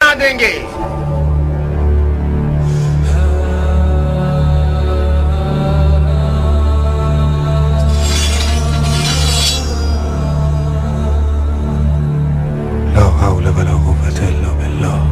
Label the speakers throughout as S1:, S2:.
S1: بنا دیں گے۔
S2: لا حول ولا قوة الا بالله۔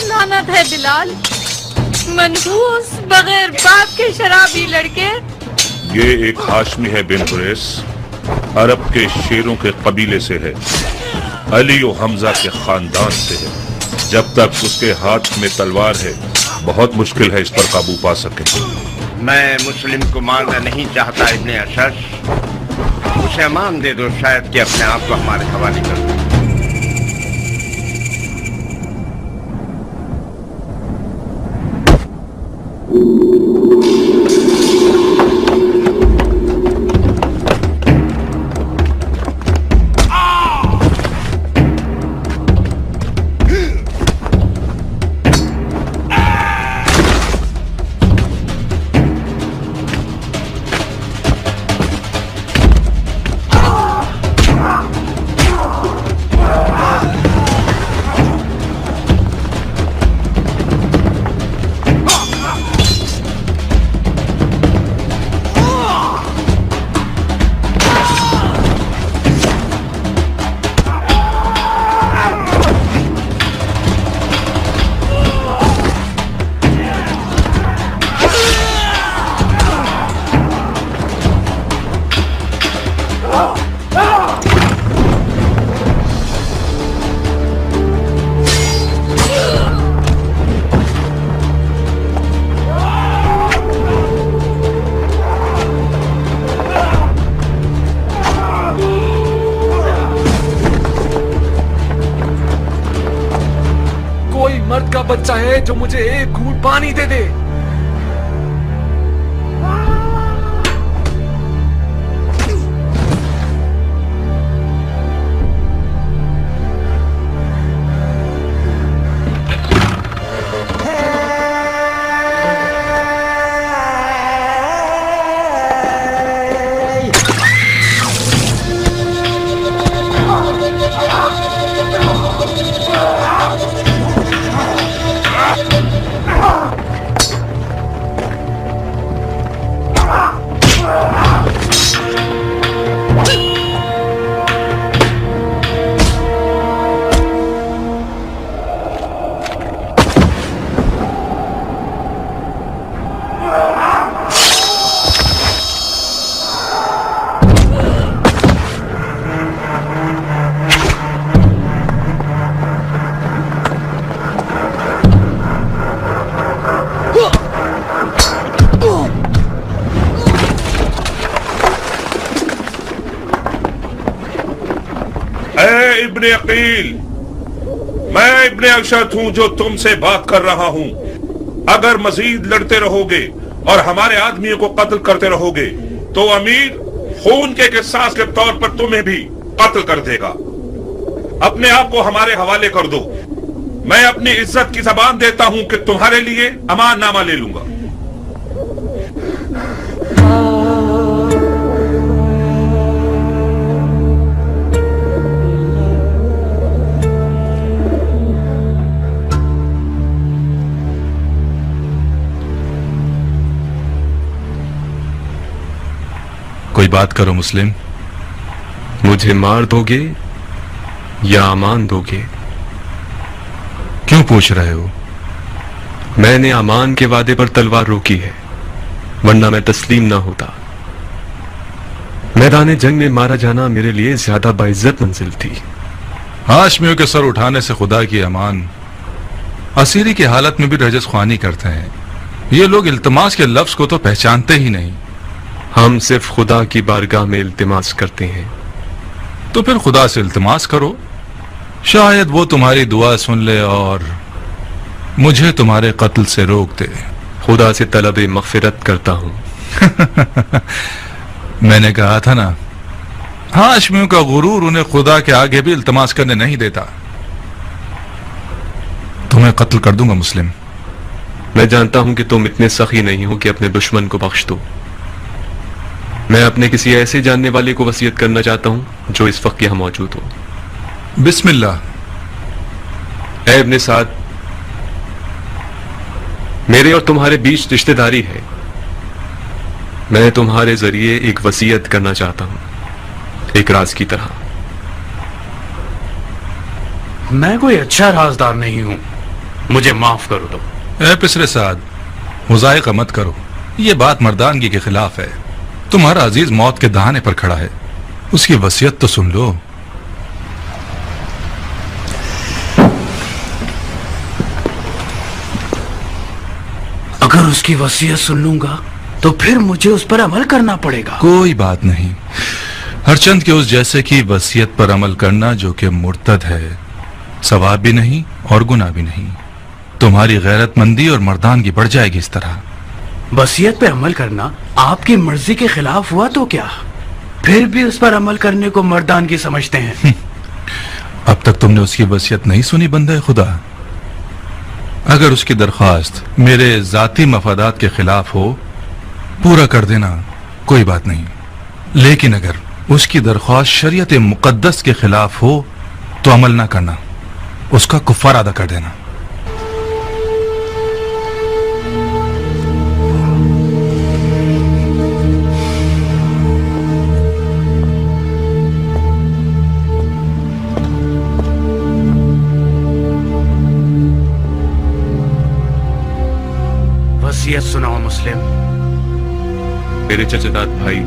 S3: لعنت ہے بلال، منحوس بغیر باپ کے شرابی لڑکے۔
S4: یہ ایک ہاشمی ہے بن قریش، عرب کے شیروں کے قبیلے سے ہے، علی و حمزہ کے خاندان سے ہے۔ جب تک اس کے ہاتھ میں تلوار ہے بہت مشکل ہے اس پر قابو پا سکے۔
S1: میں مسلم کو مارنا نہیں چاہتا ابن اشش، اسے امان دے دو، شاید کہ اپنے آپ کو ہمارے حوالے کر دو۔
S2: مرد کا بچہ ہے جو مجھے ایک گھونٹ پانی دے دے۔
S4: ابن عقیل، میں ابن اشد ہوں جو تم سے بات کر رہا ہوں۔ اگر مزید لڑتے رہو گے اور ہمارے آدمیوں کو قتل کرتے رہو گے تو امیر خون کے قصاص کے طور پر تمہیں بھی قتل کر دے گا۔ اپنے آپ کو ہمارے حوالے کر دو، میں اپنی عزت کی زبان دیتا ہوں کہ تمہارے لیے امان نامہ لے لوں گا۔
S5: کوئی بات کرو مسلم۔
S2: مجھے مار دو گے یا امان دو گے؟
S5: کیوں پوچھ رہے ہو؟
S2: میں نے امان کے وعدے پر تلوار روکی ہے، ورنہ میں تسلیم نہ ہوتا۔ میدان جنگ میں مارا جانا میرے لیے زیادہ باعزت منزل تھی۔
S5: ہاشمیوں کے سر اٹھانے سے خدا کی امان، اسیری کی حالت میں بھی رجس خوانی کرتے ہیں۔ یہ لوگ التماس کے لفظ کو تو پہچانتے ہی نہیں۔
S2: ہم صرف خدا کی بارگاہ میں التماس کرتے ہیں۔
S5: تو پھر خدا سے التماس کرو، شاید وہ تمہاری دعا سن لے اور مجھے تمہارے قتل سے روک دے۔
S2: خدا سے طلب مغفرت کرتا ہوں۔
S5: میں نے کہا تھا نا، ہاشمیوں کا غرور انہیں خدا کے آگے بھی التماس کرنے نہیں دیتا۔ تمہیں قتل کر دوں گا مسلم۔
S2: میں جانتا ہوں کہ تم اتنے سخی نہیں ہو کہ اپنے دشمن کو بخش دو۔ میں اپنے کسی ایسے جاننے والے کو وصیت کرنا چاہتا ہوں جو اس وقت یہاں موجود ہو۔
S5: بسم اللہ۔
S2: اے ابن سعد، میرے اور تمہارے بیچ رشتہ داری ہے۔ میں تمہارے ذریعے ایک وصیت کرنا چاہتا ہوں، ایک راز کی طرح۔
S6: میں کوئی اچھا رازدار نہیں ہوں، مجھے معاف کر دو۔
S5: اے پسر سعد، مذائقہ مت کرو، یہ بات مردانگی کے خلاف ہے۔ تمہارا عزیز موت کے دہانے پر کھڑا ہے، اس کی وصیت تو سن لو۔
S6: اگر اس کی وصیت سن لوں گا تو پھر مجھے اس پر عمل کرنا پڑے گا۔
S5: کوئی بات نہیں، ہر چند کے اس جیسے کی وصیت پر عمل کرنا جو کہ مرتد ہے، ثواب بھی نہیں اور گناہ بھی نہیں۔ تمہاری غیرت مندی اور مردانگی بڑھ جائے گی اس طرح۔
S6: وصیت پہ عمل کرنا آپ کی مرضی کے خلاف ہوا تو کیا؟ پھر بھی اس پر عمل کرنے کو مردانگی سمجھتے ہیں۔
S5: اب تک تم نے اس کی وصیت نہیں سنی بندہ خدا؟ اگر اس کی درخواست میرے ذاتی مفادات کے خلاف ہو، پورا کر دینا، کوئی بات نہیں۔ لیکن اگر اس کی درخواست شریعت مقدس کے خلاف ہو تو عمل نہ کرنا، اس کا کفارہ ادا کر دینا۔
S6: وصیت سناؤ مسلم۔
S2: میرے چچا داد بھائی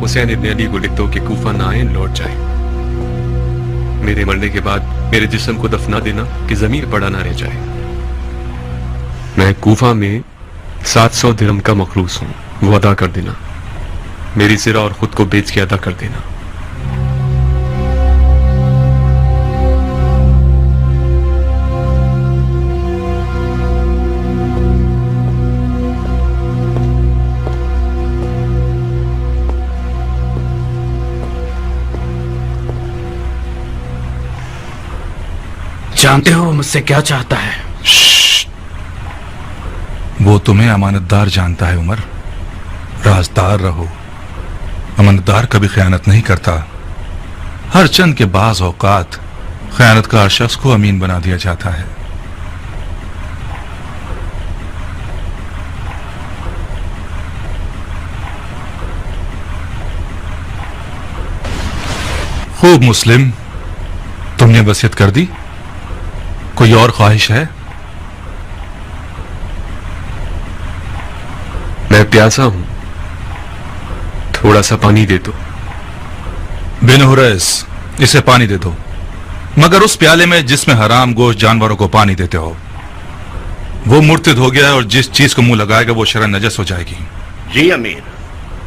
S2: حسین ابن علی کو لکھ دو کہ کوفہ نہ آئیں، لوٹ جائیں۔ میرے مرنے کے بعد میرے جسم کو دفنا دینا کہ زمین پڑا نہ رہ جائے۔ میں کوفہ میں 700 درہم کا مخلوص ہوں، وہ ادا کر دینا۔ میری زرہ اور خود کو بیچ کے ادا کر دینا۔
S6: جانتے ہو وہ مجھ سے کیا چاہتا ہے؟
S5: وہ تمہیں امانتدار جانتا ہے عمر۔ رازدار رہو، امانتدار کبھی خیانت نہیں کرتا۔ ہر چند کے بعض اوقات خیانتکار شخص کو امین بنا دیا جاتا ہے۔ خوب مسلم، تم نے وصیت کر دی؟ کوئی اور خواہش ہے؟
S2: میں پیاسا ہوں، تھوڑا سا پانی دے دو۔
S5: بن حریث، اسے پانی دے دو، مگر اس پیالے میں جس میں حرام گوشت جانوروں کو پانی دیتے ہو۔ وہ مرتد ہو گیا ہے اور جس چیز کو منہ لگائے گا وہ شرعاً نجس ہو جائے گی۔
S1: جی امیر۔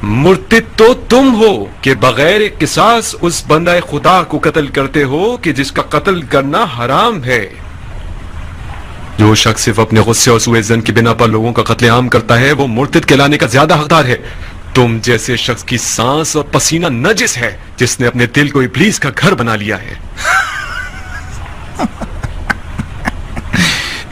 S2: مرتد تو تم ہو کہ بغیر قصاص اس بندہ خدا کو قتل کرتے ہو کہ جس کا قتل کرنا حرام ہے۔ جو شخص صرف اپنے غصے اور سوء ظن کی بنا پر لوگوں کا قتل عام کرتا ہے وہ مرتد کہلانے کا زیادہ حقدار ہے۔ تم جیسے شخص کی سانس اور پسینہ نجس ہے جس نے اپنے دل کو ابلیس کا گھر بنا لیا ہے۔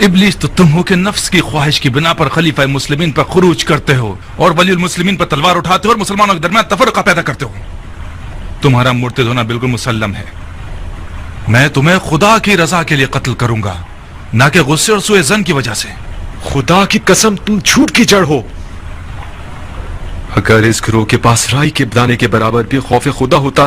S5: ابلیس تو تم ہو کہ نفس کی خواہش کی بنا پر خلیفہ مسلمین پر خروج کرتے ہو اور ولی المسلمین پر تلوار اٹھاتے ہو اور مسلمانوں کے درمیان تفرقہ پیدا کرتے ہو۔ تمہارا مرتد ہونا بالکل مسلم ہے۔ میں تمہیں خدا کی رضا کے لیے قتل کروں گا، نہ کہ غصے اور سوء ظن کی وجہ سے۔
S2: خدا کی قسم تم جھوٹ کی جڑ ہو۔ اگر اس گروہ کے پاس رائی کے دانے کے برابر بھی خوف خدا ہوتا